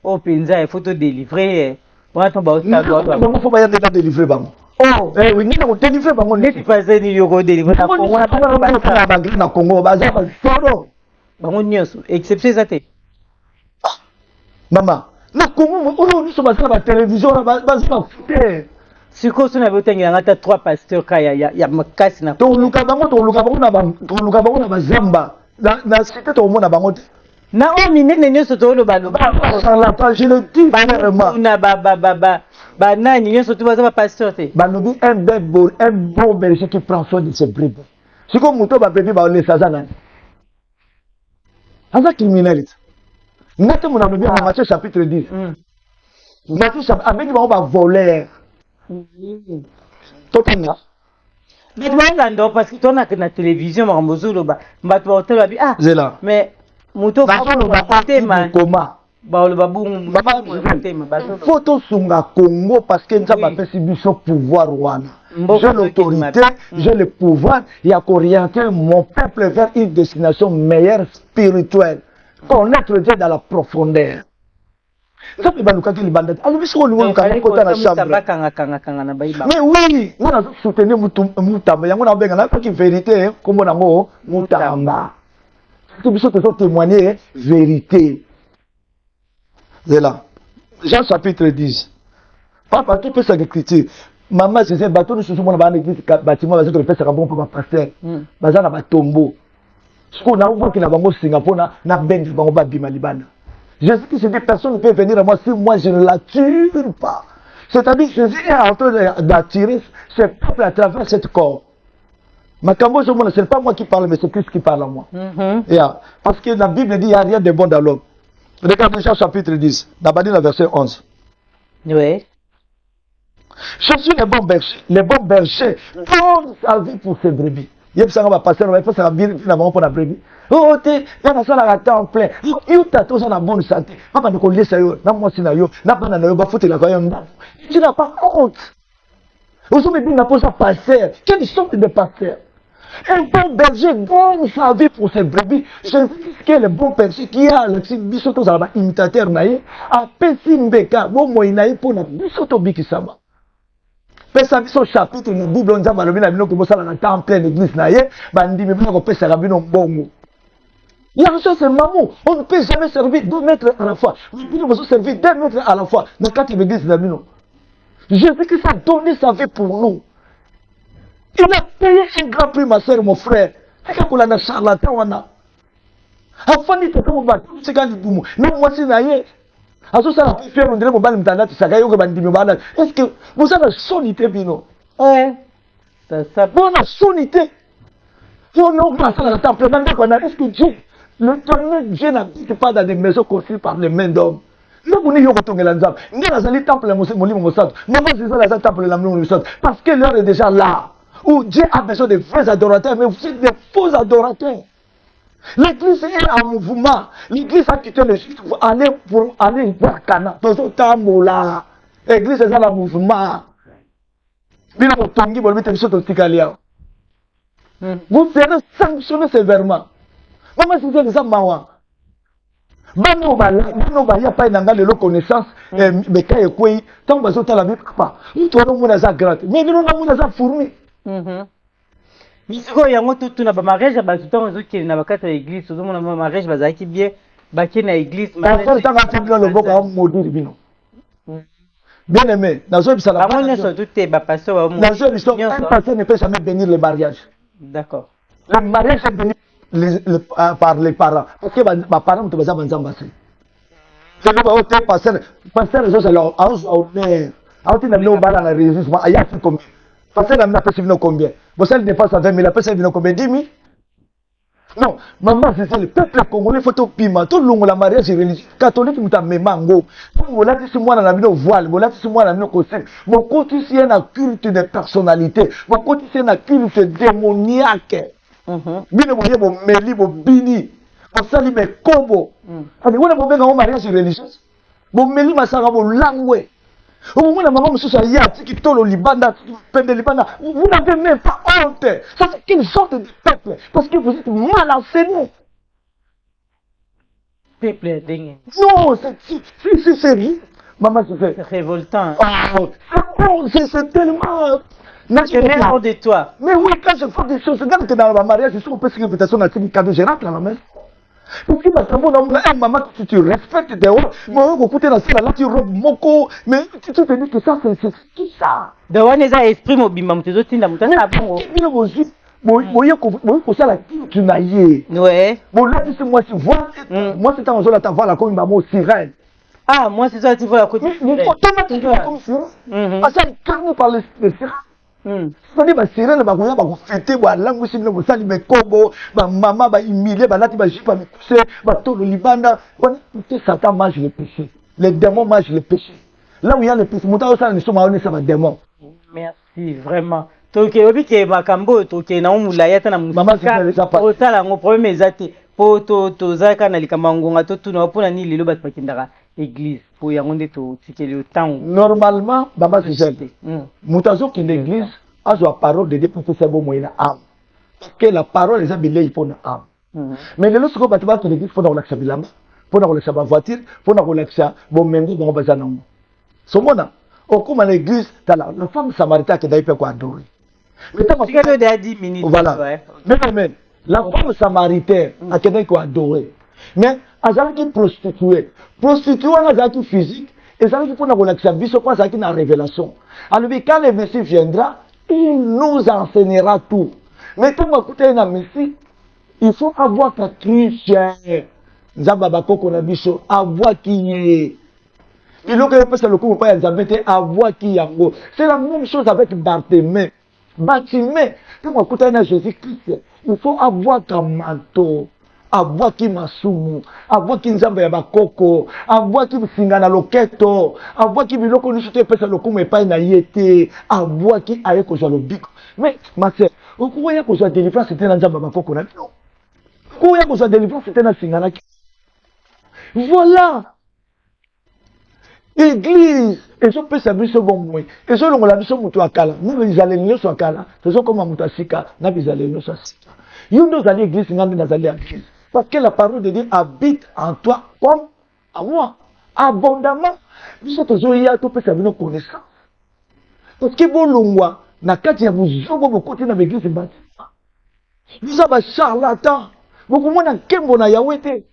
S3: o penza photo délivrer wana tomba ota
S2: bango faut pas y aller délivrer bango. Oh, oui, ni na délivrer bango
S3: neti passer ni yoko délivrer na Congo
S2: na bango na Congo baza ba soro
S3: bango nyonso exception zate
S2: mama na Congo on ni so baza ba télévision baza ba fouter
S3: siko so na botenga ngata 3 pasteurs ka ya makasi na
S2: to luka bango na ba zamba na cité to mona bango
S3: na o minene nyonso to lo balo
S2: charlatan je le dis vraiment
S3: na ba nani nyonso to baza ba pasteur te
S2: banobi un bon berger qui prend soin de ses brebis si comme muto ba brebis ba le sazana asa criminalité nete mon ami en Matthieu chapitre 10 Matthieu chapitre avec ba voleur totanga
S3: mais voilà ndo parce que ton na télévision makambozulo ba bato ba hotel ba ah
S2: zela
S3: mais muto
S2: ba tema comment faut tout sunga Congo parce que nous avons fait biso pouvoir wana. J'ai l'autorité, j'ai le pouvoir, il y a qu'orienter mon peuple vers une destination meilleure spirituelle. Connaître Dieu dans la profondeur. Ça peut nous calculer bandet. Alors biso nous on quand côté na chambre. Mais oui, on a soutenu mutamba yango na benga na qui vérité comme na ngo mutamba. Tout biso te témoigner vérité. C'est là. Jean chapitre 10. Papa, tu peux ça écriture. Maman, je disais, bateau, nous sommes dans l'église, bâtiment, vas-y, tu le fais, ça va bon pour ma pasteur. Bazar na batombo. Ce qu'on a ouvert qui n'a pas au Singapour, na ben, ba bima libana. Jésus qui se dit, personne ne peut venir à moi si moi je ne l'attire pas. C'est-à-dire que Jésus est en train d'attirer ce peuple à travers cette corps. Ma cambo, ce n'est pas moi qui parle, mais c'est Christ qui parle à moi. Parce que la Bible dit, il n'y a rien de bon dans l'homme. Regardez Jean chapitre 10, d'abord le verset 11.
S3: Oui.
S2: Je suis le bon berger, donne sa vie pour ses brebis. Il y a un pasteur, il faut sa vie pour la brebis. Oh, il y a un temps plein. Il y a une bonne santé. Papa ne connaît pas ça, moi si nayo, n'a pas nayo, ba foutre la voyante. Tu n'as pas honte. Vous savez bien, n'a pas ça pasteur. Quelle sorte de pasteur? Un bon berger donne sa vie pour ses brebis. Je sais que le bon berger qui a le bisoto zalaba imitateur naïe a pesi mbeka bon moinaï pour la bisoto bikisama. Pesa biso chapitre na Bible on zamba lobina bino ko sala na temps plein l'église naïe bandi me bino ko pesa rabino mbongo. L'argent c'est maman, on ne peut jamais servir 2 mètres à la fois. Bino besoin servir 2 mètres à la fois dans quatre églises d'abino. Jésus Christ a donné sa vie pour nous. Il a payé un grand prix, ma soeur, mon frère. C'est comme la charlatan, on a. Afin de te comme battre, c'est quand il dit, non, moi, c'est naïe. À ce moment-là, on dirait que vous avez est-ce que vous avez sonité, Bino?
S3: Ouais.
S2: Ça, vous avez sonité. Vous n'avez pas ça dans le temple. Est-ce que Dieu, l'éternel Dieu n'habite pas dans des maisons construites par les mains d'hommes? Non, vous n'avez pas de temple. Vous n'avez pas de temple. Parce que l'heure est déjà là. Où Dieu a besoin de vrais adorateurs, mais vous êtes des faux adorateurs. L'église est en mouvement. L'église a quitté le Jésus pour aller voir Cana. L'église est en mouvement. Vous serez sanctionnés sévèrement. Maman, c'est ça, maman. bano baya pa nanga lelo connaissance mais ka ekoi tant bazo tala mais papa mutu wana mona za grande mais lelo na mona za fourmi
S3: misiko yango tutu na ba mariage ba tutu ozo kele na bakata ya église ozo mona mariage bazaki bien baki na église
S2: mariage tanga tibino loboko a modiri bino bien aimé nazo bisa la
S3: bango nyonso tutu ba pasteur ba mo
S2: nazo bisa un pasteur ne peut jamais bénir le mariage.
S3: D'accord.
S2: Le mariage est béni par les parents. Parce que les parents ne peuvent pas s'embrasser. C'est comme un pasteur. Pasteur, c'est alors, on est au bas dans la résistance. Il y a combien? Pasteur, on a pas suivi combien? Vous savez, il dépasse à 20 000, la personne vient combien? 10 000? Non, maman, c'est ça, le peuple congolais, il faut tout piment. Tout le monde, la mariage religieux. Catholique, nous avons mis mango. Vous l'avez dit, moi, dans la vie, voile. Vous l'avez dit, moi, dans la vie, costume. Mon côté, c'est un culte de personnalité. Mon côté, c'est un culte démoniaque. Bino boye bo meli bo bini bo sali me kombo ani wona bo benga mariage religieux bo meli masanga bo langwe o mona maman mususa ya tiki tolo libanda pende libanda vous n'avez même pas honte. Ça c'est quelle sorte de peuple parce que vous êtes mal enseigné.
S3: Peuple dingue.
S2: Non, c'est maman c'est
S3: révoltant.
S2: C'est tellement
S3: je mets hors de toi.
S2: Mais oui, quand je fais des choses, regarde que dans le mariage, je suis un peu sûr que peut-être on a un cadeau, je rentre dans la maison. Parce que maman, si tu respectes tes hauts, moi, vous écoutez la scène, là, tu robes moko, mais tu te dis que ça, c'est tout ça.
S3: De on est à esprit mobile, mais tu es dans mon
S2: tu n'as yé.
S3: Ouais.
S2: Bon, là, tu sais, moi, tu vois, moi, c'est en la ta voix, là, comme une maman sirène.
S3: Ah, moi, c'est ça, tu vois, à côté.
S2: Mais pourquoi tu vois comme sirène? Parce que quand on parle de sirène, c'est ba sirène ba koya ba ko fêter ba langue si le sali me kobo ba maman ba humilier ba lati ba jipa me pousser ba tolo libanda tout Satan mange le péché, les démons mangent le péché. Là où il y a le péché muta osala ni soma on ça ba démon.
S3: Merci vraiment. Toke obi ke makambo toke na umulaya ta na musika osala ngo problème ezate po to zaka na likamangonga to tuna pona ni lelo bat pakindaka église pour y rendre tout le temps.
S2: Normalement, Baba Gisèle, Moutazo qui est l'église a la parole de Dieu pour que c'est bon moyen âme. Parce que la parole est habillée pour l'âme. Mais le lorsque tu vas à l'église, il faut relaxer l'âme, il faut relaxer la voiture, il faut relaxer bon mengo dans le bazar. Ce moment-là, au cours de l'église, tu as la femme samaritaine qui est d'ailleurs quoi adorer.
S3: Mais tu as 10 minutes.
S2: Voilà. Mais la femme samaritaine a quelqu'un qui adorer. Mais azalaki prostituée on azalaki physique ezalaki pour relaxer biso quoi azalaki na révélation alors quand le Messie viendra il nous enseignera tout mais tant écouter na Messie il faut avoir ta Christian nzamba bakoko na biso avoir qui est il faut que passe le coup pas nzamba te avoir qui yango c'est la même chose avec Bartimée tant écouter na Jésus-Christ il faut avoir ta manteau avoir qui masumu avoir qui nzamba ya bakoko avoir qui singa na loketo avoir qui biloko ni sote pesa lokumu epai na yete avoir qui aye ko jalo biko mais ma sœur okuwa ya ko jalo délivrance c'était na nzamba bakoko na bino okuwa ya ko jalo délivrance c'était na singa na voilà église ezo pesa biso bomoi ezo longola biso mutu akala na bizale nyoso akala ezo koma mutu asika na bizale nyoso asika yundo zali église ngande na zali église. Parce que la parole de Dieu habite en toi comme à moi, abondamment. Nous sommes tous tout peut savoir nos connaissances. Parce que bon longwa, na kati ya buzobo bokote na l'église bâti. Nous avons charlatan. Beaucoup moins na kembo na yawete.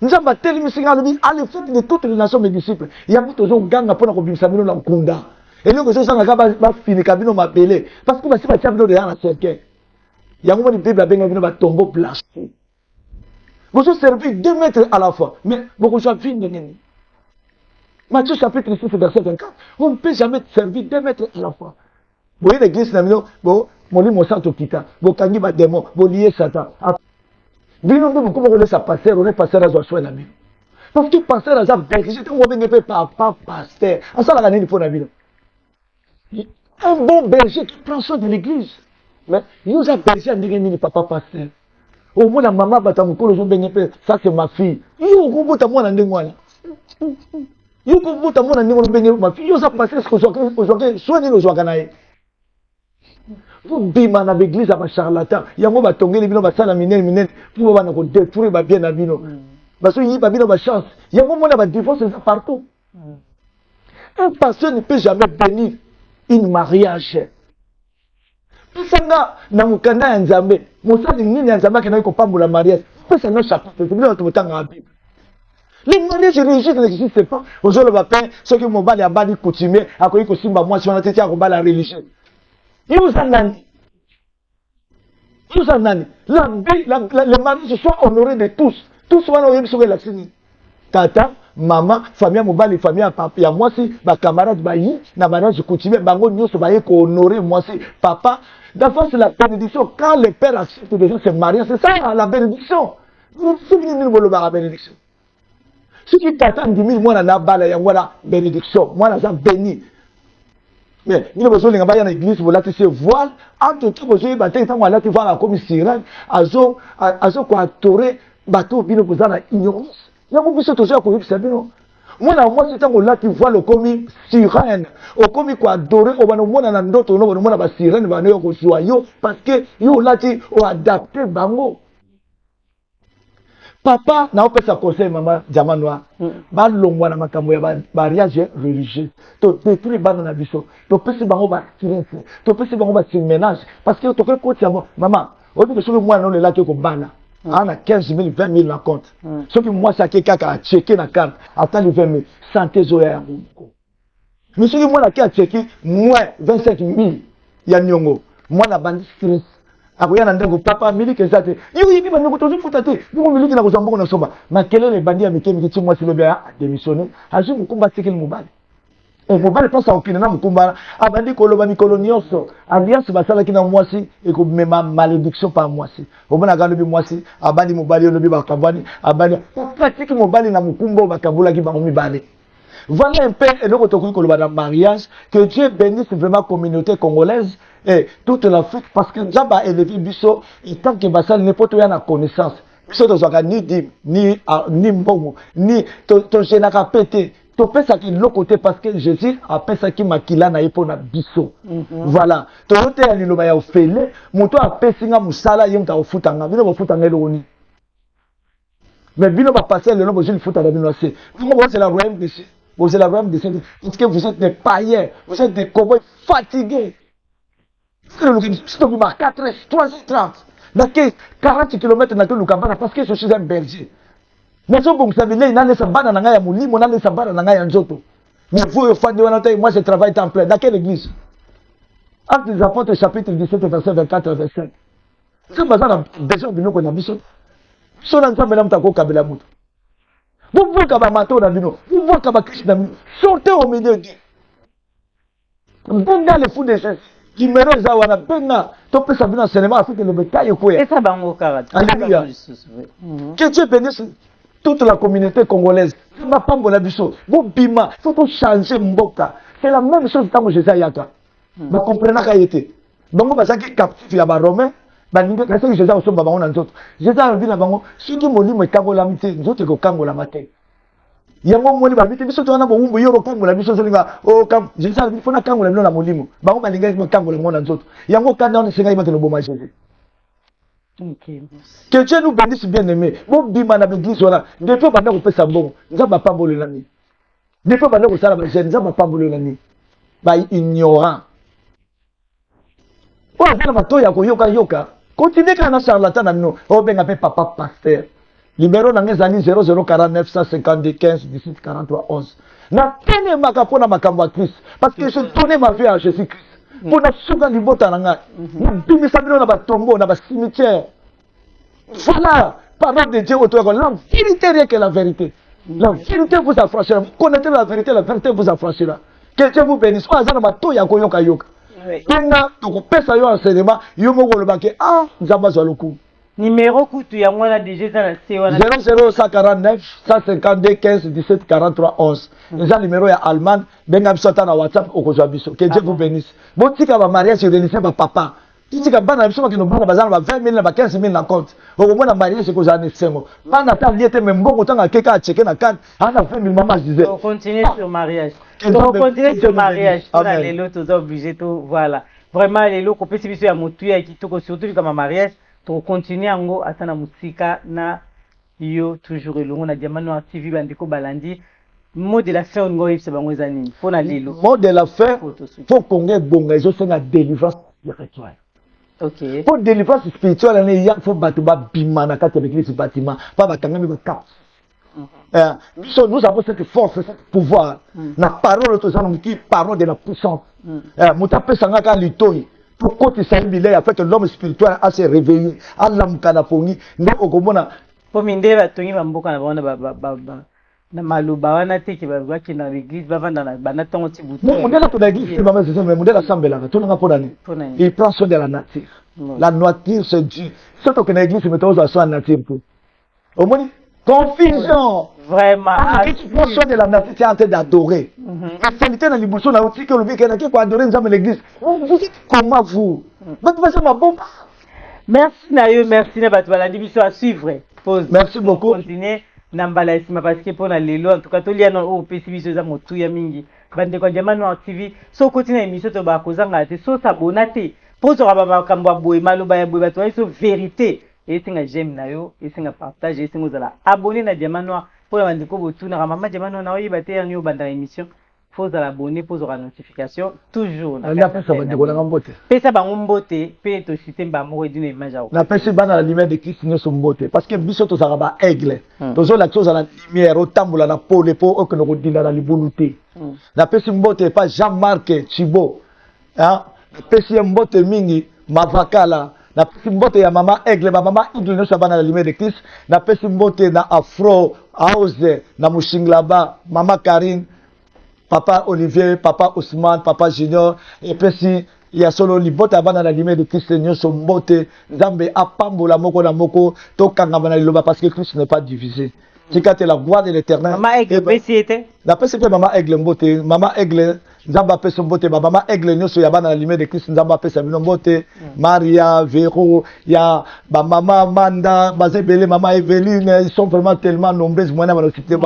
S2: Nous avons tellement de à l'effet de toutes les nations mes disciples. Il y a beaucoup de gens ganga pour nous bimisa bino na kunda. Et nous que ça nga ba fini kabino mapele parce que ba si ba tia bino de na cercle. Il y a un moment de Bible à benga bino ba tombeau blasphème. Vous avez servi 2 mètres à la fois. Mais vous avez vu Matthieu chapitre 6, verset 24. On ne peut jamais servir 2 mètres à la fois. Vous voyez l'église, vous voyez mon sang au kita. Vous voyez les démons, vous liez Satan. Vous voyez comment on laisse à passer, on est passé à Zoassoua la vie. Parce que passer à Zoassoua, j'étais un bon papa, pasteur. En ça, la gagné, il faut la vie. Un bon berger qui prend soin de l'église. Mais nous avons berger à dire papa pasteur. Au moins la maman batamukolo zo benyepe ça c'est ma fille. Yo kubuta mwana ndengwana. Yo kubuta mwana ndengwana benyepe ma fille. Yo ça passer ce que aujourd'hui soigner nos joie nae. Vous bima na l'église à charlatan. Yango batongeli bino basala minene pour bana ko détruire ba bien na bino. parce que y babino ba chance il y a un moment là ba divorce partout. Un pasteur ne peut jamais bénir une mariage. Sanga na mukanda ya Nzambe mosali nini ya Nzambe kana ko pambola mariage pesa na chapitre tubina tumutanga na Bible. Les mariages religieux n'existent pas. Aujourd'hui, le pain, ceux qui m'ont bali à bali coutumier, à quoi ils costument moi, si on a été à combattre la religion. Ils vous en ont. Ils vous en ont. Les mariages sont honorés de tous. Tous sont honorés sur la signe. Tata, maman, famille mobile, famille à papa, à moi si, ma camarade bayi, na mariage coutumier, bango nyo so bayi ko honorer moi si, papa. D'abord c'est la bénédiction. Quand le père accepte déjà se marier, c'est ça la bénédiction. Vous souvenez de la bénédiction. Ce qui t'attend 10 000 mois dans la voilà bénédiction, moi là béni. Mais il y a besoin de dans l'église pour là tu sais voile entre tout besoin battre tant là tu vois comme sirène azo quoi torer bateau bino pour ça ignorance. Il y a beaucoup de choses à quoi c'est bino. Moi c'est tant là tu vois le comme sirène au comme quoi adorer au bano mona na ndoto no mona ba sirène ba no ko joyeux parce que yo là tu o adapter bango. Papa n'a pas sa conseil maman Diamanoa ba longwa na makambo ya mariage religieux to détruire ba na biso to pesi bango ba silence to pesi bango ba ménage parce que to ko ko tiamo maman o bi so moi non le là ko bana ana 15 000 20 000 na compte ce que moi ça kaka a checker na carte attend le 20 000 santé zoya monsieur moi na ki a checker moins 25 000 ya nyongo moi na bandi stress akoya ndeko papa miliki ezate yibi banoko tozo futate ngo miliki na kozamba na somba makelele bandi ya mikemi ti mwasi lobi a démissionner azu mukumba tikeli mobali e mobali pasa okina na mukumba abandi koloba mikolo nyonso alliance basala kina mwasi e ko mema malédiction par mwasi obona ga lobi mwasi abandi mobali lobi bakabani abandi pratique mobali na mukumba bakabula ki bango mibale. Voilà un peu et donc le mariage que Dieu bénisse vraiment la communauté congolaise et toute l'Afrique parce que Dieu a élevé Bisso et tant que Bassal n'est pas tout à connaissance. Bisso ne ni dim, ni mbongo, ni ton général pété. Tu peux ça qui l'autre côté parce que Jésus a fait ça qui makila na ipo na Bisso. Voilà. Tu as été à l'iloma au félé, mon toi a fait singa musala yom ta au futanga, bino au futanga l'oni. Mais bino va passer le nom de Jésus futanga bino c'est. C'est la royaume de vous êtes la même de parce que vous êtes des païens, vous êtes des cowboys fatigués. Si tu as 4 h 3h30, dans 40 km parce que je suis un berger. Mais si vous savez, il y a des sabana dans la mouli, il y a des sabana dans la nzoto. Mais vous, moi je travaille temps plein. Dans quelle église? Actes des Apôtres, chapitre 17, verset 24 25. C'est pas ça, besoin de nous qu'on a besoin. Si on a besoin de nous, kabila mutu. Vous voyez qu'il y a mato dans bino, vous voyez qu'il y a Christ dans bino, sortez au milieu d'eux. Benga les fous des gens, qui mérosent à wana, benga, topé sa bino enseignement, afin que le bétail est quoi.
S3: Et ça bango karat.
S2: Alléluia. Que Dieu bénisse toute la communauté congolaise. Ça m'a pas bon la biso. Bon bima, il faut changer mboka. C'est la même chose que Jésus ayaka. Vous comprenez qu'il y a été. Donc vous savez que captif ya ba romain. Baninga kasi Jésus a somba bango na nzoto. Jésus a vu na bango, soki molimo ekangola mite, nzoto ko kangola mate. Yango moni ba mite biso tona bo umbu yoro kangola biso solinga o kam Jésus a vu fona kangola no na molimo. Bango baninga ko kangola mo na nzoto. Yango kana on senga imate no boma Jésus.
S3: OK.
S2: Que Dieu nous bénisse bien-aimés. Bon bima na l'église voilà. Depuis banda ko pesa mbongo, nzaba pambolo nani. Depuis banda ko sala ba jeune, nzaba pambolo nani. Ba ignorant. Ouais, ça va toi ya ko yoka. Continuez quand on a charlatan à nous. Oh, ben, appelle papa pasteur. Numéro dans les années 0049 152 15 18 43 11. Na tene makapo na makambo à Christ. Parce que je tournais ma vie à Jésus-Christ. Pour na souga du bota nanga. Na bimi sabino na ba tombeau na ba cimetière. Voilà. Parole de Dieu autour. La vérité rien que la vérité. La vérité vous affranchira. Connaissez la vérité vous affranchira. Que Dieu vous bénisse. Ah, ça na mato ya ko yoka yoka. Penga toko pesa yo enseignement yo moko lobake ah nzamba zwa loku
S3: numéro kutu ya mwana déjà ça c'est wana
S2: 00149 152 15 17 43 11 eza numéro ya Allemagne benga biso ta na WhatsApp okozwa biso que Dieu vous bénisse botika ba mariage religieux ba papa tika bana biso bakino bana bazana ba 20 000 na ba 15 000 na compte okomona mariage ko za ne sengo bana ta liete même mbongo tanga keka a checker na carte ana 20 000 maman disait
S3: on continue sur mariage. Donc, continuer sur mariage. Les lots, tous obligés, tout, voilà. Vraiment, les lots, qu'on peut se à moutuya et qui surtout comme un mariage, pour continuer en gros, à la musique, na yo toujours elongo na Diamant Noir TV bandeko balandi mot de la fin on ngoyi c'est bango ezani faut na lelo
S2: mot de la fin faut qu'on ait bon réseau c'est la délivrance spirituelle.
S3: OK
S2: Pour délivrance spirituelle il y a faut battre ba bimana kati avec les bâtiments pas batanga mais ba nous avons cette force, ce pouvoir. La parole qui parole de la puissance. Moutapé sangaka litoi. Pourquoi tu sais qu'il a fait que l'homme spirituel a se réveillé, a l'amkana pongi, non au gomona.
S3: Pour minde batongi bamboka na bana na maluba wana te ki ba ki na l'église ba vanda na bana tongo ti butu.
S2: Mon modèle pour l'église, c'est maman c'est ça mais modèle sambela tout n'a pas d'année. Il prend soin de la nature. La nature c'est Dieu. Surtout que l'église c'est mettre aux soins de la nature pour. Au moins confusion.
S3: Vraiment.
S2: Tu prends soin de la nature, tu es en train d'adorer. La qualité dans les bouchons, là aussi que le bien qui peut adorer nous avons l'église. Vous dites comment vous? Ma bombe.
S3: Merci Nayo, merci na batu balandi biso à suivre. Pause.
S2: Merci beaucoup.
S3: Continuer nambala isima parce que pour na lelo en tout cas to liana o pesi biso za motu ya mingi. Bande ko Diamant Noir TV. So continue émission to ba kozanga te so s'abonner. Pose ba makambo boye maloba ya boye batu so vérité. Et singa j'aime Nayo, et singa partage, et singa zala abonner na Diamant Noir pour la bandiko botu na mama Diamant Noir na oyi te yango banda émission. Faut à l'abonner, pour la notification toujours.
S2: On a fait ça bandiko na mbote.
S3: Pesa ba mbote, pe to système ba mo d'une image à.
S2: Na pesa bana la lumière de Christ ne sont mbote parce que biso to zara ba aigle. Tozo la chose à la lumière au tambola na pole pour que nous redina na libuluté. Na pesa mbote pas Jean-Marc Chibo. Hein? Na pesa mbote mingi mavakala. Na pesi mbote ya mama aigle mama aigle no sabana la lumière de Christ na pesi mbote na afro house na mushinglaba mama Karine papa Olivier papa Ousmane papa Junior et pesi ya solo libota bana la lumière de Christ nyonso mbote nzambe apambola moko na moko to kangama na liloba parce que Christ n'est pas divisé tikate la gloire de l'Éternel
S3: mama aigle pesi était
S2: la pesi pe mama aigle mbote mama aigle Nzamba pesa mbote mama aigle nyoso ya bana la lumière de Christ nzamba pesa bino mbote Maria Véro ya ba mama Manda bazebele mama Evelyne ils sont vraiment tellement nombreuses moi na cité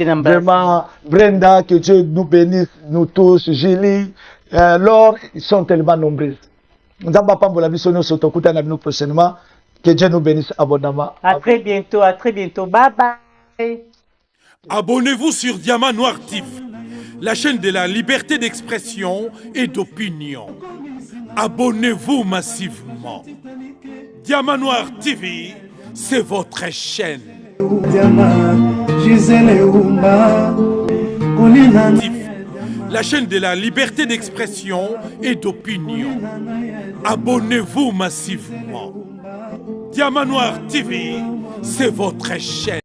S2: vraiment Brenda que Dieu nous bénisse nous tous Julie Laure ils sont tellement nombreuses nzamba pambola biso nyoso tokuta na bino prochainement que Dieu nous bénisse abondamment
S3: à très bientôt bye bye.
S1: Abonnez-vous sur Diamant Noir TV, la chaîne de la liberté d'expression et d'opinion. Abonnez-vous massivement. Diamant Noir TV, c'est votre chaîne. La chaîne de la liberté d'expression et d'opinion. Abonnez-vous massivement. Diamant Noir TV, c'est votre chaîne.